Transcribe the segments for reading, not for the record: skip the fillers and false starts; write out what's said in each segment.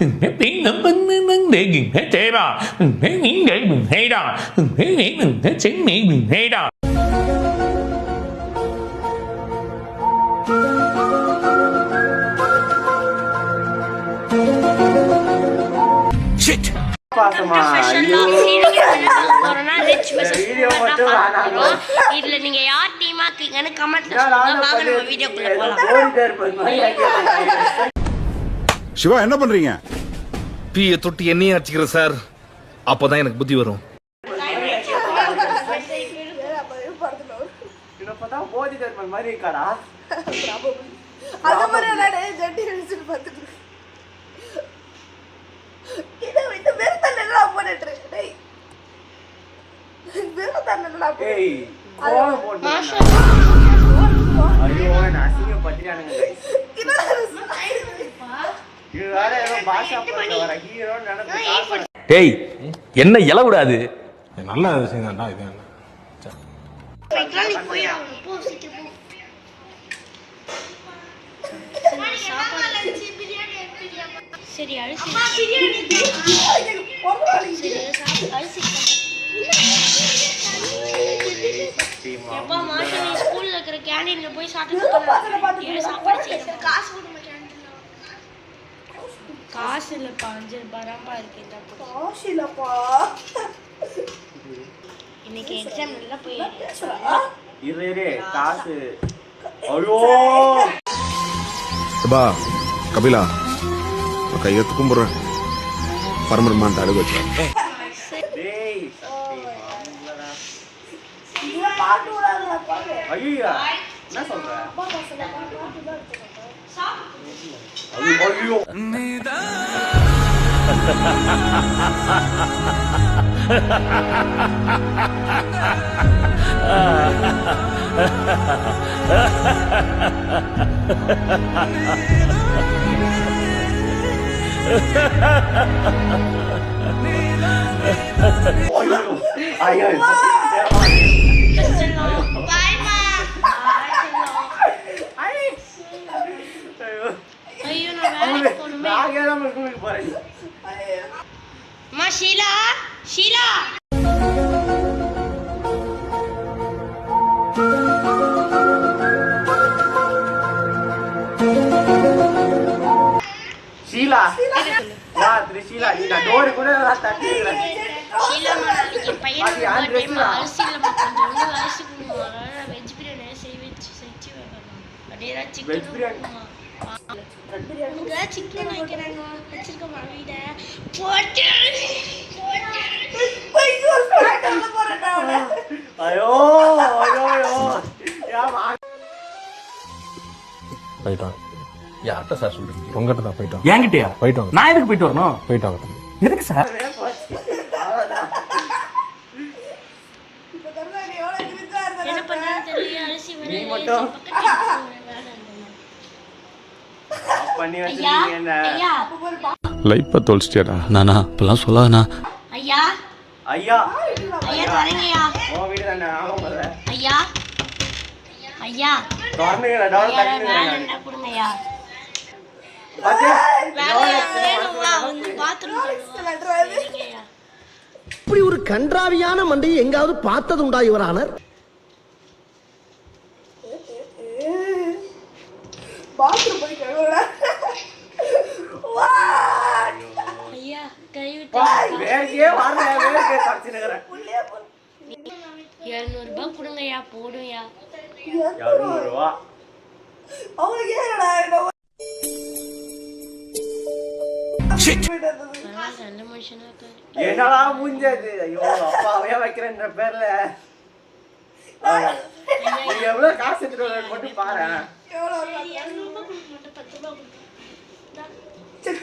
Để tiếng nó để gìn hết thế bà để nghĩ để mình hay đó để nghĩ mình hết chính nghĩ mình hay đó shit இதுல நீங்க யார் டீமா இருக்கீங்கன்னு கமெண்ட்ல சொல்லுங்க. வாங்க நம்ம வீடியோக்குள்ள போலாம். சிவா என்ன பண்றீங்க? பீய தொட்டி எண்ணெயும் அடிச்சுக்கிறேன் சார். அப்பதான் எனக்கு புத்தி வரும். டேய் என்ன இல விடாது நல்ல விஷயம் தான்டா இது. சரி அரிசி எப்பா மாஷா நீ ஸ்கூல்ல இருக்கிற கேண்டீன்ல போய் சாப்பிட்டு சாப்பாடு காசு இல்லப்பா 5 ரூபாய் தான்ப்பா இருக்கு. காசு இல்லப்பா இன்னைக்கு எக்ஸாம் நல்லா போய் இரு காசு ஐயோ பா கபிலா கையெழுத்து கும்பிடுறேன் பரமரமான் அழுக வச்சு டேய் ஐயா என்ன சொல்ற ஐயோ ஷீலா ஷீலா ஷீலா ஷீலா நீ டோர் கூட தட்டிடுற ஷீலா நாளைக்கு பையனோட பர்த்டே அரிசி இல்ல கொஞ்சம் அரிசி கொடுங்க. வெஜ் பிரியாணி செஞ்சு வைக்கணும். அப்படியே சிக்கன் வெஜ் பிரியாணி சிக்கன் வைக்கிறாங்க வச்சிருக்க வீட போட்டு ஐயோ ஐயோ ஐயோ போயிட்டோம். யார்கிட்ட சார் சொல்றீங்க? உங்ககிட்ட தான் போயிட்டோம். என்கிட்டயா? போயிட்டோம். நான் எதுக்கு போயிட்டு வரணும்? போயிட்டோம். எதுக்கு சார்? என்ன பண்ணான்னு தெரியல. அரிசி நீ மட்டும் பண்ணி வச்சிருக்கீங்க. ஐயா லைஃப்பை தொலைச்சிட்டியாடா. நானா இப்பெல்லாம் சொல்லாதண்ணா. ஐயா ஐயா ஐயா தரங்கய்யா. ஓ வீடு தானே ஆகும் போல. ஐயா ஐயா டோர்னில டோர் தட்டிடுங்க. வேணா கொடுங்கய்யா. பாத்தியா வேணும்னா வந்து பாத்ரூம் சரிங்கய்யா. இப்படி ஒரு கன்றாவியான மண்டையை எங்காவது பார்த்தது உண்டா இவரானர்? பாத்ரூம் போய் கழுவுடா. ஐயா கை விட்டு வேர்க்கே வரல வேர்க்கே தட்டினேங்கறேன். 200 ரூபாய் கொடுங்கய்யா போடுங்கய்யா. 200 ரூபாய் அவங்களுக்கு ஏறடா நல்ல மனுஷனா இருக்காரு. என்னடா மூஞ்சது ஐயோ அப்பாவே வைக்கிறேன்ற பேர்ல நீ எவ்வளவு காசு எடுத்துட்டு வர மட்டும் பாரு.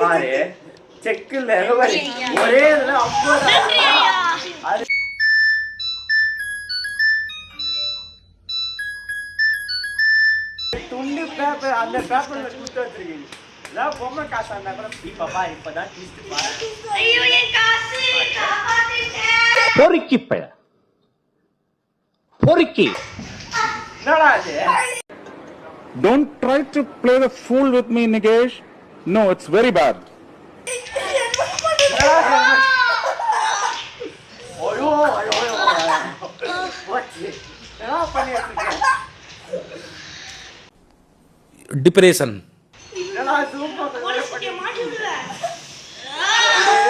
பாரு செக்குல ஒரே இதுல 50 துண்டு பேப்பர் அந்த பேப்பர்ல கொடுத்து வச்சிருக்கீங்க. இதான் பொம்மை காசா இருந்தா கூட இப்பப்பா இப்பதான் டீஸ்ட் பாரு. ஐயோ என் காசு காப்பாத்திட்டேன். பொறுக்கி பைய பொறுக்கி என்னடா இது? Don't try to play the fool with me, Nigesh. No, it's very bad. ஐயோ ஐயோ என்ன பண்ணிட்டு இருக்கேன் டிப்ரெஷன். என்னடா சூப்பர் போலீஸ்கிட்ட மாட்டி விடுவேன்.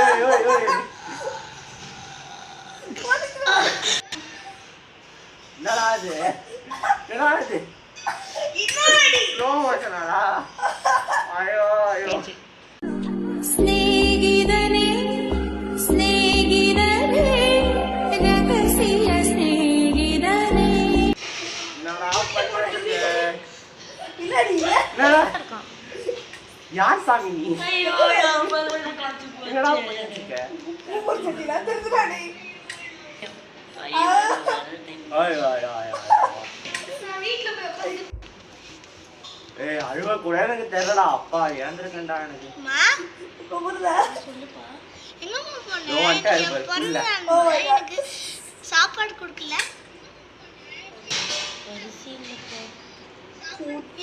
ஐயோ ஐயோ என்னடா இது என்னடா இது ஸ்லோ மோஷனாடா ஐயோ ஐயோ സ്നേഹിതനേ സ്നേഹിതനേ രഹസ്യ സ്നേഹിതനേ என்னடா பண்றீங்க இல்லடி என்னடா யார் சாமி நீ ஐயோ என்னடா பண்ணிட்டு இருக்க ஒரு சட்டில தெரிஞ்சுடாடி ஐயோ ஐயோ ஐயோ நான் வீட்ல போய் உட்கார்ந்து ஏய் அழுவ கூட எனக்கு தெரியலடா அப்பா ஏந்திருக்கேன்டா எனக்கு மா குமுறதா சொல்லுப்பா எங்கம்மா இதோ வந்துட்டாரு பாரு, போனே புள்ள. எனக்கு சாப்பாடு கொடுக்கல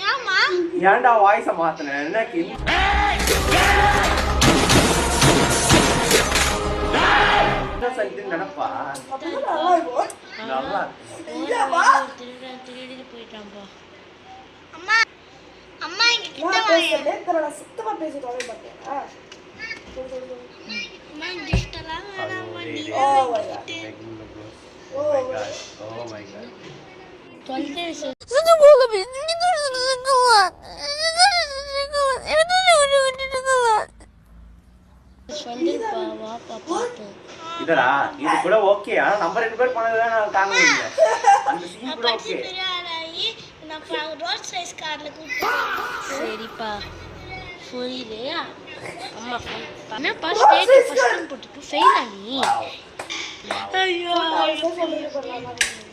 ஏமா ஏன்டா வாய்ஸ மாத்துன எனக்கு நினைப்பா அப்பதான் நல்லா இருக்கும் நல்லா இல்லப்பா திருடி போயிட்டான்பா. அம்மா அம்மா இங்க கிட்ட நான் வாங்க. பேசுறேன் தெரியல சுத்தமா பேசி தொலை மாட்டேனா அம்மா டிஸ்டலாம் வேணாம்மா நீ oh my God oh oh my God 12 days சொல்லுப்பா வாப்பா பாத்து. இதடா இது கூட ஓகே ஆனா நம்ம ரெண்டு பேர் பண்ணதுதான் நான் தாங்க முடியல அந்த சீன் கூட படிச்சு ஓகே பெரிய ஆளாகி நான் ரோட் சைஸ் கார்ல கூப்பிட்டு சரிப்பா புரியுது. அம்மா என்னப்பா ஸ்டேட் ஃபர்ஸ்ட் போட்டுட்டு ஃபெயில் ஆனி. ஐயோ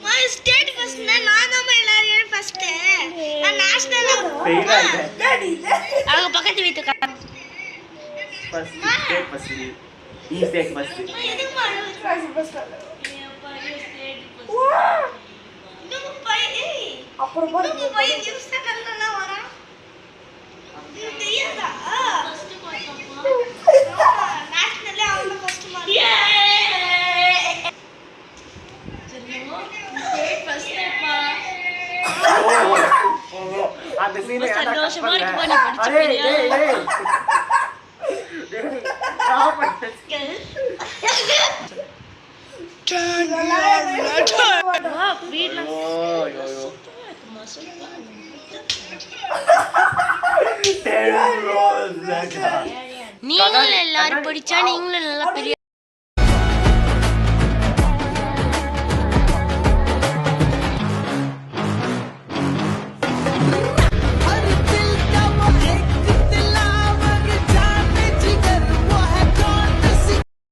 மா ஸ்டேட் ஃபர்ஸ்ட் நான் தான் எல்லாரும் ஃபர்ஸ்ட் நான் நேஷனல் ஃபெயில் ஆயிட்டேன் டேடி அவங்க பக்கத்து வீட்டுக்காரங்க ஃபர்ஸ்ட் டேக் ஃபர்ஸ்ட் நீ டேக் ஃபர்ஸ்ட் எதுக்குமா கிளாஸ் ஃபர்ஸ்ட் இன்னும் பையன் அப்புறம் பாரு இன்னும் பையன் நியூஸ் சேனல்லாம் வரான். இது தெரியாதா நேஷனல்ல அவங்க ஃபர்ஸ்ட் மார்க் அந்த சீன் ரொம்ப சந்தோஷமா இருக்குமா நீ படிச்ச அரே பெரிய டேய் டேய் நான் பண்ணேன் வீட்ல ஓ யோ யோ மசூப்பா டேய் ப்ரோ நீங்களும் எல்லாரும் படிச்சா நீங்களும் நல்லா பெரிய